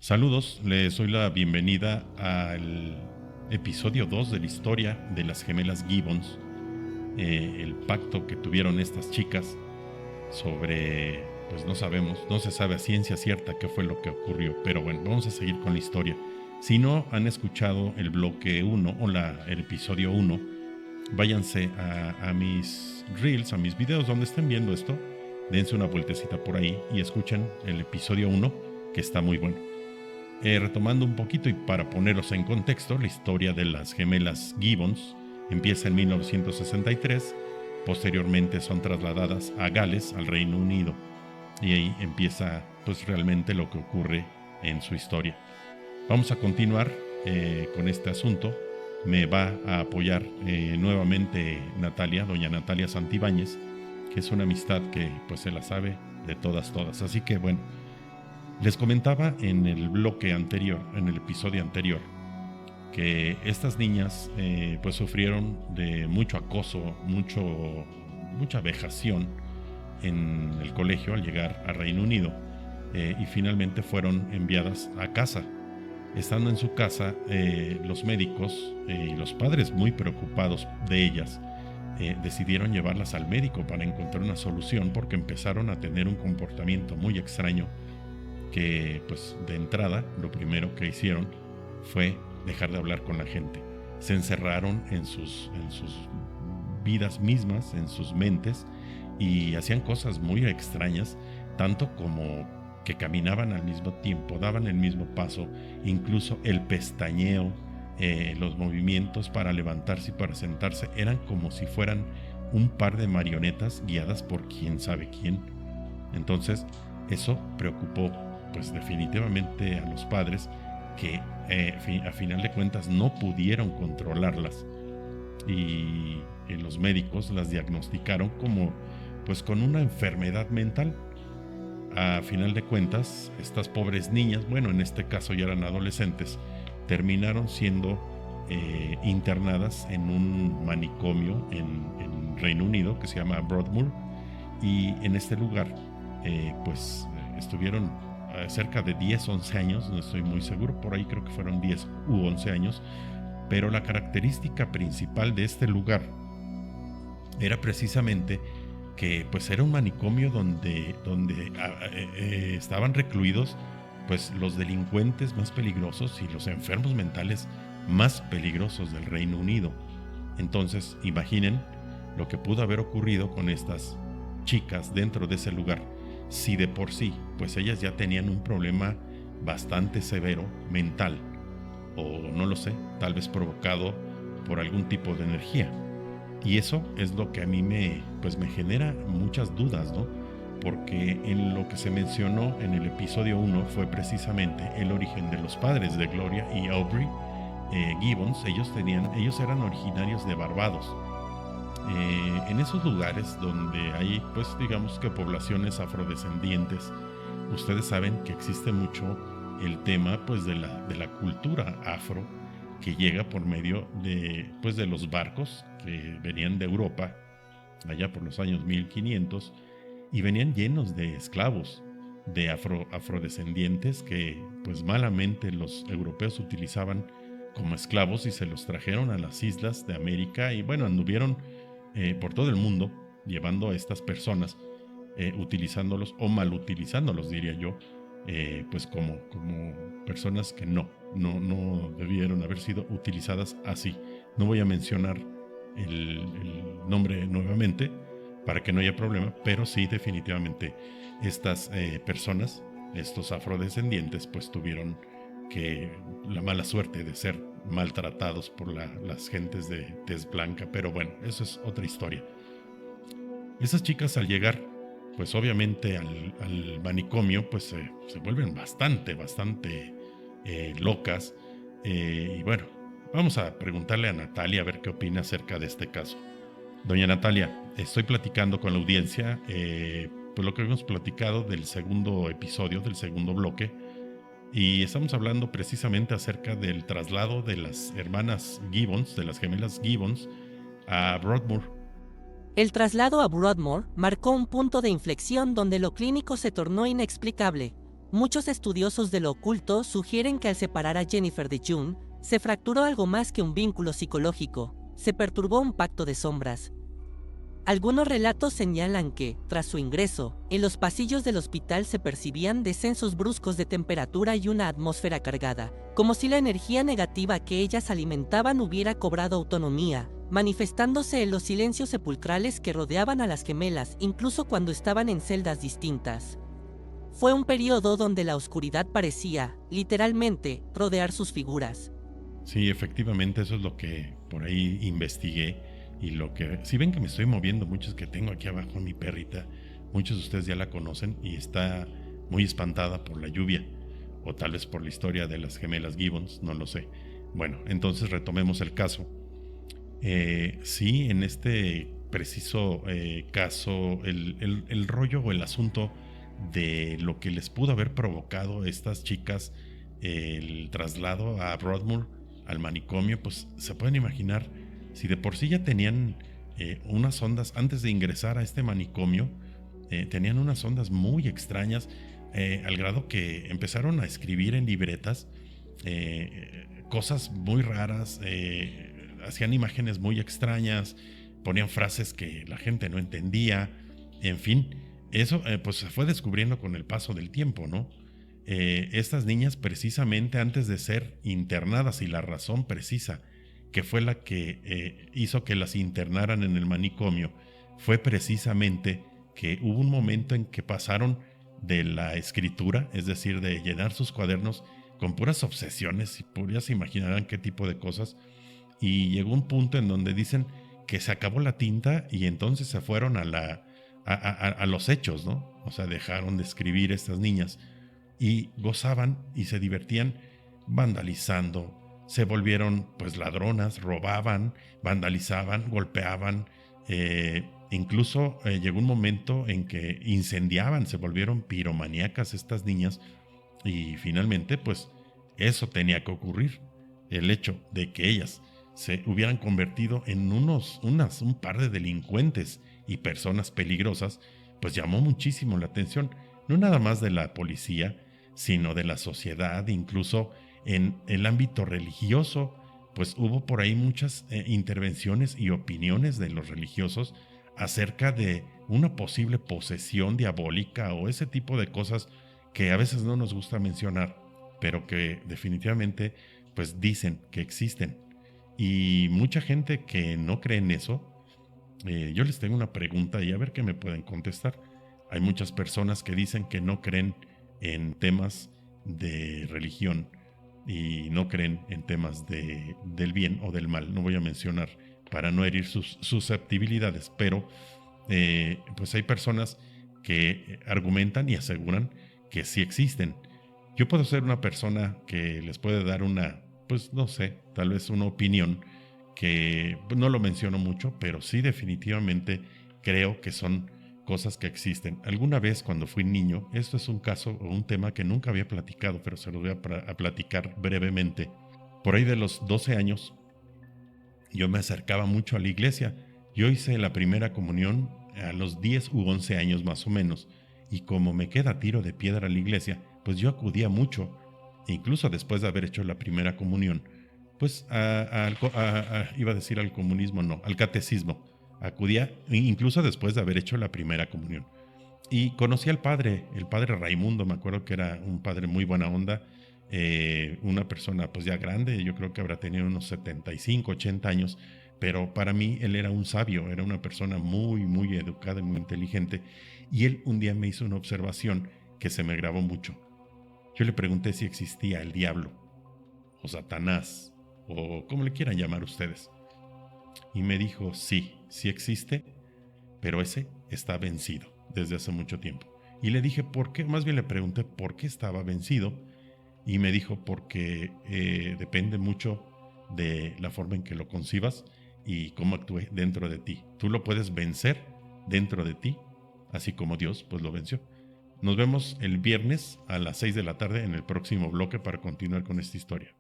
Saludos, les doy la bienvenida al episodio 2 de la historia de las gemelas Gibbons, el pacto que tuvieron estas chicas sobre, pues no sabemos, no se sabe a ciencia cierta qué fue lo que ocurrió, pero bueno, vamos a seguir con la historia. Si no han escuchado el bloque 1 o el episodio 1, váyanse a mis reels, a mis videos donde estén viendo esto, dense una vueltecita por ahí y escuchen el episodio 1, que está muy bueno. Retomando un poquito y para ponerlos en contexto, la historia de las gemelas Gibbons empieza en 1963, posteriormente son trasladadas a Gales, al Reino Unido, y ahí empieza pues realmente lo que ocurre en su historia. Vamos a continuar con este asunto. Me va a apoyar nuevamente Natalia, doña Natalia Santibáñez, que es una amistad que pues se la sabe de todas. Así que bueno, les comentaba en el bloque anterior, en el episodio anterior, que estas niñas pues sufrieron de mucho acoso, mucha vejación en el colegio al llegar a Reino Unido y finalmente fueron enviadas a casa. Estando en su casa, los médicos y los padres, muy preocupados de ellas, decidieron llevarlas al médico para encontrar una solución, porque empezaron a tener un comportamiento muy extraño que pues de entrada lo primero que hicieron fue dejar de hablar con la gente. Se encerraron en sus vidas mismas, en sus mentes, y hacían cosas muy extrañas, tanto como que caminaban al mismo tiempo, daban el mismo paso, incluso el pestañeo, los movimientos para levantarse y para sentarse eran como si fueran un par de marionetas guiadas por quién sabe quién. Entonces eso preocupó pues definitivamente a los padres, que a final de cuentas no pudieron controlarlas, y los médicos las diagnosticaron como pues con una enfermedad mental. A final de cuentas, estas pobres niñas, bueno, en este caso ya eran adolescentes, terminaron siendo internadas en un manicomio en Reino Unido que se llama Broadmoor, y en este lugar pues estuvieron cerca de 10-11 años, no estoy muy seguro, por ahí creo que fueron 10 u 11 años, pero la característica principal de este lugar era precisamente que pues era un manicomio donde estaban recluidos pues los delincuentes más peligrosos y los enfermos mentales más peligrosos del Reino Unido. Entonces imaginen lo que pudo haber ocurrido con estas chicas dentro de ese lugar, si de por sí pues ellas ya tenían un problema bastante severo mental, o no lo sé, tal vez provocado por algún tipo de energía. Y eso es lo que a mí me genera muchas dudas, ¿no? Porque en lo que se mencionó en el episodio 1 fue precisamente el origen de los padres de Gloria y Aubrey Gibbons. Ellos eran originarios de Barbados. En esos lugares donde hay, pues digamos que poblaciones afrodescendientes, ustedes saben que existe mucho el tema pues de la cultura afro, que llega por medio de los barcos que venían de Europa allá por los años 1500, y venían llenos de esclavos, de afrodescendientes que pues malamente los europeos utilizaban como esclavos y se los trajeron a las islas de América, y bueno, anduvieron por todo el mundo llevando a estas personas, utilizándolos o mal utilizándolos, diría yo, pues como personas que no debieron haber sido utilizadas así. No voy a mencionar el nombre nuevamente para que no haya problema, pero sí, definitivamente estas personas, estos afrodescendientes, pues tuvieron la mala suerte de ser maltratados por las gentes de tez blanca. Pero bueno, eso es otra historia. Esas chicas, al llegar pues obviamente al manicomio, pues se vuelven bastante locas, y bueno, vamos a preguntarle a Natalia a ver qué opina acerca de este caso. Doña Natalia, estoy platicando con la audiencia pues lo que hemos platicado del segundo episodio, del segundo bloque, y estamos hablando precisamente acerca del traslado de las hermanas Gibbons, de las gemelas Gibbons, a Broadmoor. El traslado a Broadmoor marcó un punto de inflexión donde lo clínico se tornó inexplicable. Muchos estudiosos de lo oculto sugieren que al separar a Jennifer de June, se fracturó algo más que un vínculo psicológico, se perturbó un pacto de sombras. Algunos relatos señalan que, tras su ingreso, en los pasillos del hospital se percibían descensos bruscos de temperatura y una atmósfera cargada, como si la energía negativa que ellas alimentaban hubiera cobrado autonomía, manifestándose en los silencios sepulcrales que rodeaban a las gemelas incluso cuando estaban en celdas distintas. Fue un periodo donde la oscuridad parecía, literalmente, rodear sus figuras. Sí, efectivamente, eso es lo que por ahí investigué. Y lo que, si ven que me estoy moviendo mucho, es que tengo aquí abajo mi perrita. Muchos de ustedes ya la conocen y está muy espantada por la lluvia. O tal vez por la historia de las gemelas Gibbons, no lo sé. Bueno, entonces retomemos el caso. Sí, en este preciso caso, el rollo o el asunto de lo que les pudo haber provocado a estas chicas el traslado a Broadmoor, al manicomio, pues se pueden imaginar, si de por sí ya tenían unas ondas antes de ingresar a este manicomio, tenían unas ondas muy extrañas, al grado que empezaron a escribir en libretas cosas muy raras, hacían imágenes muy extrañas, ponían frases que la gente no entendía, en fin, eso pues se fue descubriendo con el paso del tiempo, ¿no? Estas niñas, precisamente antes de ser internadas, y la razón precisa que fue la que hizo que las internaran en el manicomio, fue precisamente que hubo un momento en que pasaron de la escritura, es decir, de llenar sus cuadernos con puras obsesiones, y ya se imaginarán qué tipo de cosas, y llegó un punto en donde dicen que se acabó la tinta y entonces se fueron a los hechos, ¿no? O sea, dejaron de escribir estas niñas y gozaban y se divertían vandalizando, se volvieron pues ladronas, robaban, vandalizaban, golpeaban, incluso llegó un momento en que incendiaban, se volvieron piromaníacas estas niñas, y finalmente pues eso tenía que ocurrir. El hecho de que ellas se hubieran convertido en un par de delincuentes y personas peligrosas, pues llamó muchísimo la atención, no nada más de la policía, sino de la sociedad, incluso en el ámbito religioso, pues hubo por ahí muchas intervenciones y opiniones de los religiosos acerca de una posible posesión diabólica o ese tipo de cosas que a veces no nos gusta mencionar, pero que definitivamente pues dicen que existen. Y mucha gente que no cree en eso, yo les tengo una pregunta y a ver qué me pueden contestar. Hay muchas personas que dicen que no creen en temas de religión y no creen en temas del bien o del mal. No voy a mencionar para no herir sus susceptibilidades, pero pues hay personas que argumentan y aseguran que sí existen. Yo puedo ser una persona que les puede dar una, pues no sé, tal vez una opinión que no lo menciono mucho, pero sí definitivamente creo que son cosas que existen. Alguna vez cuando fui niño, esto es un caso o un tema que nunca había platicado, pero se los voy a platicar brevemente. Por ahí de los 12 años, yo me acercaba mucho a la iglesia. Yo hice la primera comunión a los 10 u 11 años más o menos, y como me queda tiro de piedra la iglesia, pues yo acudía mucho, incluso después de haber hecho la primera comunión, pues iba a decir al comunismo, no, al catecismo. Acudía incluso después de haber hecho la primera comunión. Y conocí al padre, el padre Raimundo, me acuerdo que era un padre muy buena onda, una persona pues ya grande, yo creo que habrá tenido unos 75, 80 años, pero para mí él era un sabio, era una persona muy, muy educada y muy inteligente, y él un día me hizo una observación que se me grabó mucho. Yo le pregunté si existía el diablo, o Satanás, o como le quieran llamar ustedes, y me dijo, sí, sí existe, pero ese está vencido desde hace mucho tiempo. Y le dije, ¿por qué? Más bien le pregunté por qué estaba vencido, y me dijo, porque depende mucho de la forma en que lo concibas y cómo actúe dentro de ti. Tú lo puedes vencer dentro de ti, así como Dios pues lo venció. Nos vemos el viernes a las 6 de la tarde en el próximo bloque para continuar con esta historia.